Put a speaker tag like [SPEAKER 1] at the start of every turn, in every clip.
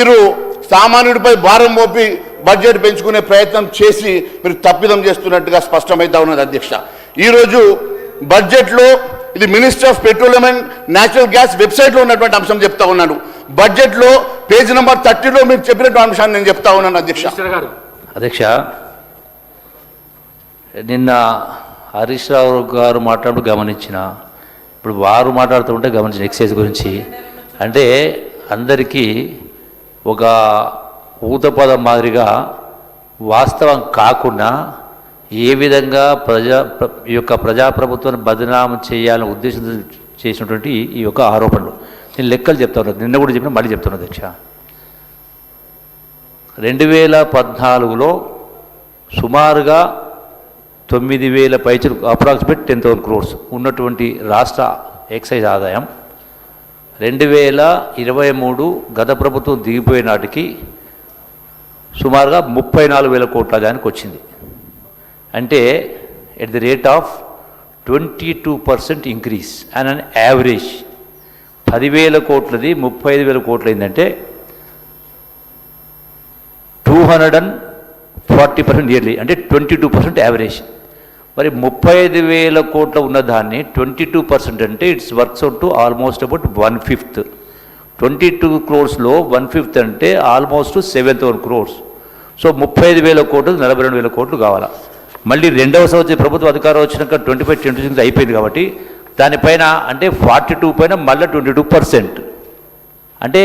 [SPEAKER 1] మీరు సామాన్యుడిపై భారం మోపి బడ్జెట్ పెంచుకునే ప్రయత్నం చేసి మీరు తప్పిదం చేస్తున్నట్టుగా స్పష్టమైతా ఉన్నది అధ్యక్ష. ఈరోజు బడ్జెట్లో ఇది minister of petroleum and natural gas వెబ్సైట్లో ఉన్నటువంటి అంశం చెప్తా ఉన్నాను. బడ్జెట్లో పేజ్ నెంబర్ 30లో మీరు చెప్పినటువంటి అంశాన్ని నేను చెప్తా ఉన్నాను అధ్యక్ష.
[SPEAKER 2] అధ్యక్ష, నిన్న హరీష్ రావు గారు మాట్లాడుతూ గమనించిన, ఇప్పుడు వారు మాట్లాడుతూ ఉంటే గమనించిన ఎక్సైజ్ గురించి. అంటే అందరికీ ఒక ఊతపదం మాదిరిగా వాస్తవం కాకుండా ఏ విధంగా ఈ యొక్క ప్రజాప్రభుత్వాన్ని బదనామం చేయాలని ఉద్దేశం చేసినటువంటి ఈ యొక్క ఆరోపణలు నేను లెక్కలు చెప్తా ఉన్నాను. నిన్న కూడా చెప్పిన మళ్ళీ చెప్తున్నాను అధ్యక్ష. 2014లో సుమారుగా 9,000 పైచలు అప్రాక్సిమేట్ 10,000 crores ఉన్నటువంటి రాష్ట్ర ఎక్సైజ్ ఆదాయం 2023 గత ప్రభుత్వం దిగిపోయే నాటికి సుమారుగా 34,000 కోట్ల దానికి వచ్చింది. అంటే at the rate of 22% increase and an average 10,000 కోట్లది 35,000 కోట్లు అయిందంటే 240% ఇయర్లీ, అంటే 22% యావరేజ్. మరి 35,000 కోట్ల ఉన్నదాన్ని 22% అంటే it's works out to almost about 1/5. 22 crores-లో 1/5 అంటే ఆల్మోస్ట్ 7,000 crores. సో 35,000 కోట్లు 42,000 కోట్లు కావాలా. మళ్ళీ రెండవ సంవత్సరం ప్రభుత్వ అధికారం వచ్చినాక 25-26 అయిపోయింది కాబట్టి దానిపైన అంటే 42 పైన మళ్ళీ 22% అంటే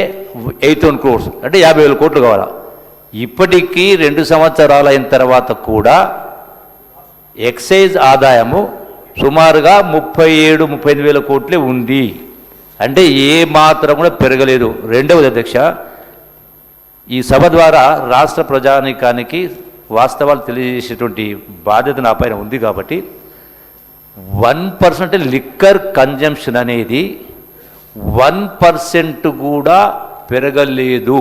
[SPEAKER 2] 8,000 crores అంటే 50,000 కోట్లు కావాలా. ఇప్పటికీ 2 సంవత్సరాలు అయిన తర్వాత కూడా ఎక్సైజ్ ఆదాయము సుమారుగా 37-38,000 కోట్లే ఉంది. అంటే ఏ మాత్రం కూడా పెరగలేదు. రెండవది అధ్యక్ష, ఈ సభ ద్వారా రాష్ట్ర ప్రజానీకానికి వాస్తవాలు తెలియజేసేటువంటి బాధ్యత నా పైన ఉంది కాబట్టి 1% లిక్కర్ కన్జంప్షన్ అనేది 1% కూడా పెరగలేదు.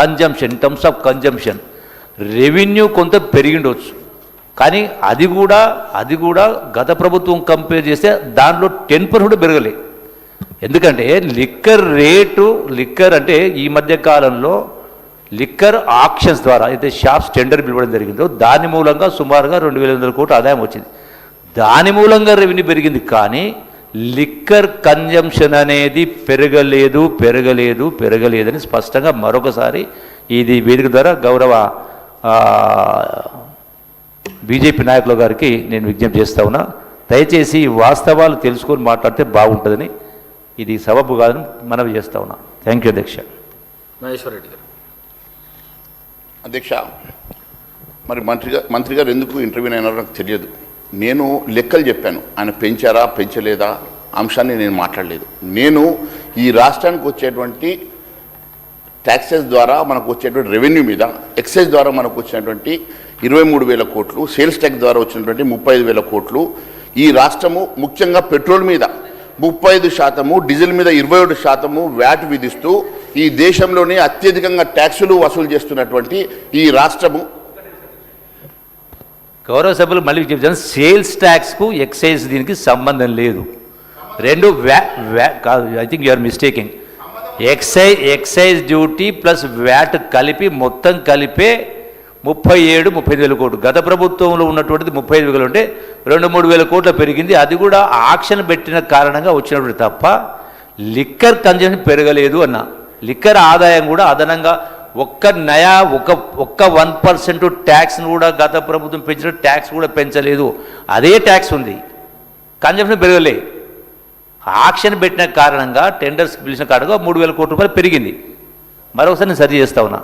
[SPEAKER 2] Consumption, in terms of consumption revenue కొంత పెరిగిండవచ్చు, కానీ అది కూడా గత ప్రభుత్వం కంపేర్ చేస్తే దాంట్లో 10% పెరగలే. ఎందుకంటే లిక్కర్ అంటే ఈ మధ్య కాలంలో లిక్కర్ ఆక్షన్స్ ద్వారా అయితే షాప్స్ టెండర్ పిలవడం జరిగిందో దాని మూలంగా సుమారుగా 2,800 కోట్ల ఆదాయం వచ్చింది. దాని మూలంగా రెవెన్యూ పెరిగింది, కానీ లిక్కర్ కన్జంప్షన్ అనేది పెరగలేదని స్పష్టంగా మరొకసారి ఇది వేదిక ద్వారా గౌరవ బీజేపీ నాయకుల గారికి నేను విజ్ఞప్తి చేస్తా ఉన్నా. దయచేసి వాస్తవాలు తెలుసుకొని మాట్లాడితే బాగుంటుందని, ఇది సబబు కాదని మనవి చేస్తా ఉన్నా. థ్యాంక్ యూ అధ్యక్ష.
[SPEAKER 3] మహేశ్వర్ రెడ్డి గారు.
[SPEAKER 1] అధ్యక్ష, మరి మంత్రి గారు ఎందుకు ఇంటర్వ్యూ అయినారో నాకు తెలియదు. నేను లెక్కలు చెప్పాను, ఆయన పెంచారా పెంచలేదా అంశాన్ని నేను మాట్లాడలేదు. నేను ఈ రాష్ట్రానికి వచ్చేటువంటి ట్యాక్సెస్ ద్వారా మనకు వచ్చేటువంటి రెవెన్యూ మీద ఎక్సైజ్ ద్వారా మనకు వచ్చినటువంటి 23,000 కోట్లు, సేల్స్ ట్యాక్స్ ద్వారా వచ్చినటువంటి 35,000 కోట్లు, ఈ రాష్ట్రము ముఖ్యంగా పెట్రోల్ మీద 35%, డీజిల్ మీద 27% వ్యాట్ విధిస్తూ ఈ దేశంలోనే అత్యధికంగా ట్యాక్సులు వసూలు చేస్తున్నటువంటి ఈ రాష్ట్రము.
[SPEAKER 2] గౌరవ సభ్యులు మళ్ళీ చెప్తాను, సేల్స్ ట్యాక్స్కు ఎక్సైజ్ దీనికి సంబంధం లేదు. రెండు కాదు, I think you're mistaking. Excise duty plus VAT కలిపి మొత్తం కలిపే 37-38,000 కోట్లు. గత ప్రభుత్వంలో ఉన్నటువంటిది 35,000 అంటే 2-3,000 కోట్ల పెరిగింది. అది కూడా ఆక్షన్ పెట్టిన కారణంగా వచ్చినటువంటి తప్ప లిక్కర్ కన్జంప్షన్ పెరగలేదు అన్న. లిక్కర్ ఆదాయం కూడా అదనంగా ఒక్క 1% ట్యాక్స్ను కూడా గత ప్రభుత్వం పెంచిన ట్యాక్స్ కూడా పెంచలేదు. అదే ట్యాక్స్ ఉంది, కన్జంప్షన్ పెరగలే. ఆక్షన్ పెట్టిన కారణంగా టెండర్స్ పిలిచిన కారణంగా 3,000 కోట్ల రూపాయలు పెరిగింది. మరొకసారి నేను సరి చేస్తా ఉన్నా.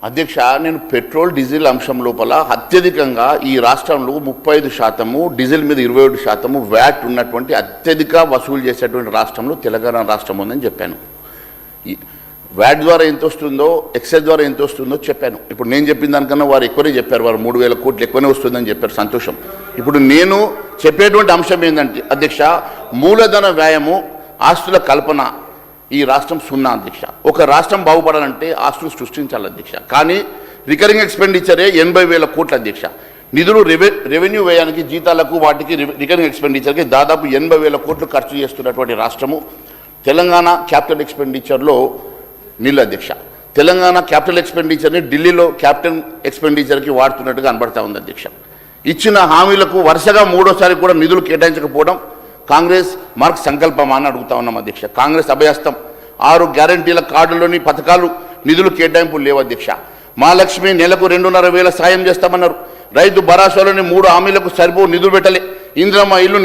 [SPEAKER 1] అధ్యక్ష, నేను పెట్రోల్ డీజిల్ అంశం లోపల అత్యధికంగా ఈ రాష్ట్రంలో 35%, డీజిల్ మీద 27% వ్యాట్ ఉన్నటువంటి అత్యధిక వసూలు చేసేటువంటి రాష్ట్రంలో తెలంగాణ రాష్ట్రం ఉందని చెప్పాను. వ్యాట్ ద్వారా ఎంత వస్తుందో, ఎక్సైజ్ ద్వారా ఎంత వస్తుందో చెప్పాను. ఇప్పుడు నేను చెప్పిన దానికన్నా వారు ఎక్కువనే చెప్పారు. వారు 3,000 కోట్లు ఎక్కువనే వస్తుందని చెప్పారు, సంతోషం. ఇప్పుడు నేను చెప్పేటువంటి అంశం ఏంటంటే అధ్యక్ష, మూలధన వ్యాయము, ఆస్తుల కల్పన ఈ రాష్ట్రం 0 అధ్యక్ష. ఒక రాష్ట్రం బాగుపడాలంటే ఆస్తులు సృష్టించాలి అధ్యక్ష. కానీ రికరింగ్ ఎక్స్పెండిచరే 80,000 కోట్ల అధ్యక్ష. నిధులు రెవెన్యూ వ్యయానికి, జీతాలకు, వాటికి రికరింగ్ ఎక్స్పెండిచర్కి దాదాపు 80,000 కోట్లు ఖర్చు చేస్తున్నటువంటి రాష్ట్రము. తెలంగాణ క్యాపిటల్ ఎక్స్పెండిచర్లో నీళ్ళు అధ్యక్ష, తెలంగాణ క్యాపిటల్ ఎక్స్పెండిచర్ని ఢిల్లీలో క్యాపిటల్ ఎక్స్పెండిచర్కి వాడుతున్నట్టుగా కనబడతా ఉంది అధ్యక్ష. ఇచ్చిన హామీలకు వరుసగా మూడోసారి కూడా నిధులు కేటాయించకపోవడం కాంగ్రెస్ మార్క్ సంకల్పమా అని అడుగుతా ఉన్నాం అధ్యక్ష. కాంగ్రెస్ అభయస్తం 6 గ్యారంటీల కార్డులోని పథకాలు నిధులు కేటాయింపులు లేవు అధ్యక్ష. మహాలక్ష్మి నెలకు 2,500 సాయం చేస్తామన్నారు. రైతు భరోసాలోని 3 హామీలకు సరిపో నిధులు పెట్టలే. ఇందిరమ్మ ఇల్లు